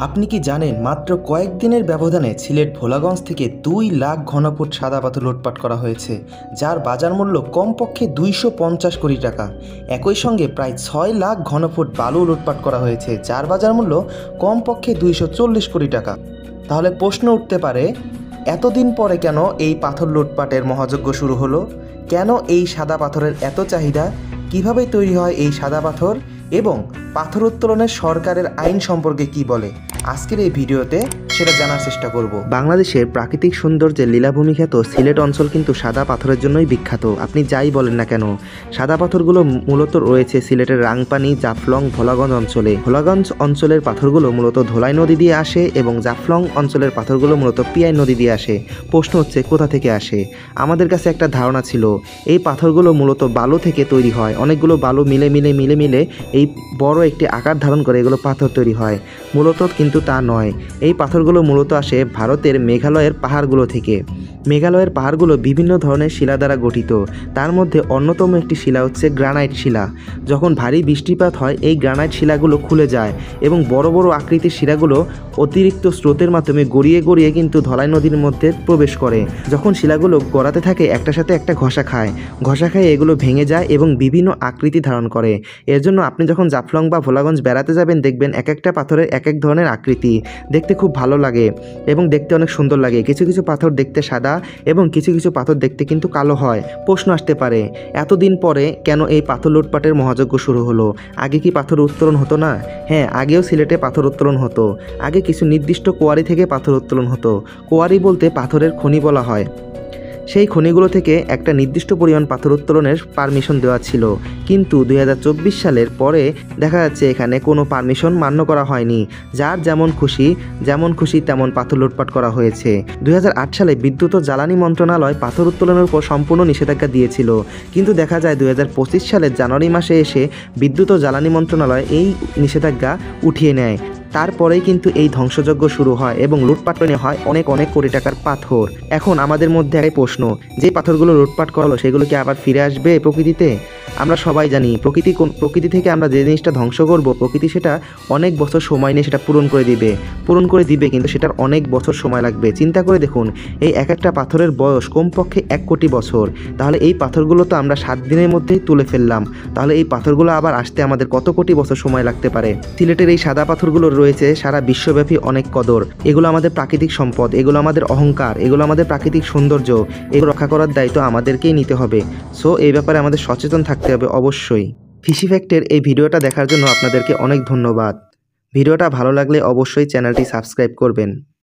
আপনি কি জানেন মাত্র কয়েকদিনের ব্যবধানে সিলেট ভোলাগঞ্জ থেকে 2 লাখ ঘনফুট সাদা পাথর লুটপাট করা হয়েছে, যার বাজার মূল্য কমপক্ষে 250 কোটি টাকা। একই সঙ্গে প্রায় 6 লাখ ঘনফুট বালু লুটপাট করা হয়েছে, যার বাজার মূল্য কমপক্ষে 240 কোটি টাকা। তাহলে প্রশ্ন উঠতে পারে, এতদিন পরে কেন এই পাথর লুটপাটের মহাযজ্ঞ শুরু হলো? কেন এই সাদা পাথরের এত চাহিদা? কিভাবে তৈরি হয় এই সাদা পাথর এবং পাথর উত্তোলনের সরকারের আইন সম্পর্কে কি বলে, আজকের এই ভিডিওতে সেটা জানার চেষ্টা করব। বাংলাদেশের প্রাকৃতিক সৌন্দর্যের লীলাভূমি খ্যাত সিলেট অঞ্চল কিন্তু সাদা পাথরের জন্যই বিখ্যাত। আপনি যাই বলেন না কেন, সাদা পাথরগুলো মূলত রয়েছে সিলেটের রাংপানি, জাফলং, ভোলাগঞ্জ অঞ্চলে। ভোলাগঞ্জ অঞ্চলের পাথরগুলো মূলত ধোলাই নদী দিয়ে আসে এবং জাফলং অঞ্চলের পাথরগুলো মূলত পিয়াই নদী দিয়ে আসে। প্রশ্ন হচ্ছে কোথা থেকে আসে? আমাদের কাছে একটা ধারণা ছিল এই পাথরগুলো মূলত বালু থেকে তৈরি হয়। অনেকগুলো বালু মিলে এই বড় একটি আকার ধারণ করে এগুলো পাথর তৈরি হয়। মূলত কিন্তু তা নয়। এই পাথরগুলো মূলত আসে ভারতের মেঘালয়ের পাহাড়গুলো থেকে। মেঘালয়ের পাহাড়গুলো বিভিন্ন ধরনের শিলা দ্বারা গঠিত। তার মধ্যে অন্যতম একটি শিলা হচ্ছে গ্রানাইট শিলা। যখন ভারী বৃষ্টিপাত হয় এই গ্রানাইট শিলাগুলো খুলে যায় এবং বড় বড় আকৃতির শিলাগুলো অতিরিক্ত স্রোতের মাধ্যমে গড়িয়ে কিন্তু ধলাই নদীর মধ্যে প্রবেশ করে। যখন শিলাগুলো গড়াতে থাকে একটার সাথে একটা ঘষা খায় এগুলো ভেঙে যায় এবং বিভিন্ন আকৃতি ধারণ করে। এর জন্য আপনি যখন জাফলং বা ভোলাগঞ্জ বেড়াতে যাবেন দেখবেন এক একটা পাথরের এক এক ধরনের আকৃতি। দেখতে খুব ভালো লাগে এবং দেখতে অনেক সুন্দর লাগে। কিছু কিছু পাথর দেখতে সাদা এবং কিছু কিছু পাথর দেখতে কিন্তু কালো হয়। প্রশ্ন আসতে পারে, এতদিন পরে কেন এই পাথর লুটপাটের মহাযজ্ঞ শুরু হলো? আগে কি পাথর উত্তোলন হতো না? হ্যাঁ, আগেও সিলেটে পাথর উত্তোলন হতো। আগে কিছু নির্দিষ্ট কোয়ারি থেকে পাথর উত্তোলন হতো। কোয়ারি বলতে পাথরের খনি বলা হয়। সেই খনিগুলো থেকে একটা নির্দিষ্ট পরিমাণ পাথর উত্তোলনের পারমিশন দেওয়া ছিল, কিন্তু 2024 সালের পরে দেখা যাচ্ছে এখানে কোনো পারমিশন মান্য করা হয়নি। যার যেমন খুশি তেমন পাথর লুটপাট করা হয়েছে। 2008 সালে বিদ্যুৎ ও জ্বালানি মন্ত্রণালয় পাথর উত্তোলনের উপর সম্পূর্ণ নিষেধাজ্ঞা দিয়েছিল, কিন্তু দেখা যায় 2025 সালের জানুয়ারি মাসে এসে বিদ্যুৎ ও জ্বালানি মন্ত্রণালয় এই নিষেধাজ্ঞা উঠিয়ে নেয়। তারপরেই কিন্তু এই ধ্বংসযজ্ঞ শুরু হয় এবং লুটপাট হয় অনেক কোটি টাকার পাথর। এখন আমাদের মধ্যে একটাই প্রশ্ন, যে পাথরগুলো লুটপাট করা হলো সেগুলো কি আবার ফিরে আসবে প্রকৃতিতে? আমরা সবাই জানি প্রকৃতি থেকে আমরা যে জিনিসটা ধ্বংস করব, প্রকৃতি সেটা অনেক বছর সময় নিয়ে সেটা পূরণ করে দিবে, কিন্তু সেটার অনেক বছর সময় লাগবে। চিন্তা করে দেখুন, এই এক একটা পাথরের বয়স কমপক্ষে 1 কোটি বছর। তাহলে এই পাথরগুলো তো আমরা 7 দিনের মধ্যেই তুলে ফেললাম। তাহলে এই পাথরগুলো আবার আসতে আমাদের কত কোটি বছর সময় লাগতে পারে? সিলেটের এই সাদা পাথরগুলো রয়েছে সারা বিশ্বব্যাপী অনেক কদর। এগুলো আমাদের প্রাকৃতিক সম্পদ, এগুলো আমাদের অহংকার, এগুলো আমাদের প্রাকৃতিক সৌন্দর্য। এগুলো রক্ষা করার দায়িত্ব আমাদেরকেই নিতে হবে। সো এই ব্যাপারে আমাদের সচেতন থাকতে হবে অবশ্যই। ফিশি ফ্যাক্টের এই ভিডিওটা দেখার জন্য আপনাদেরকে অনেক ধন্যবাদ। ভিডিওটা ভালো লাগলে অবশ্যই চ্যানেলটি সাবস্ক্রাইব করবেন।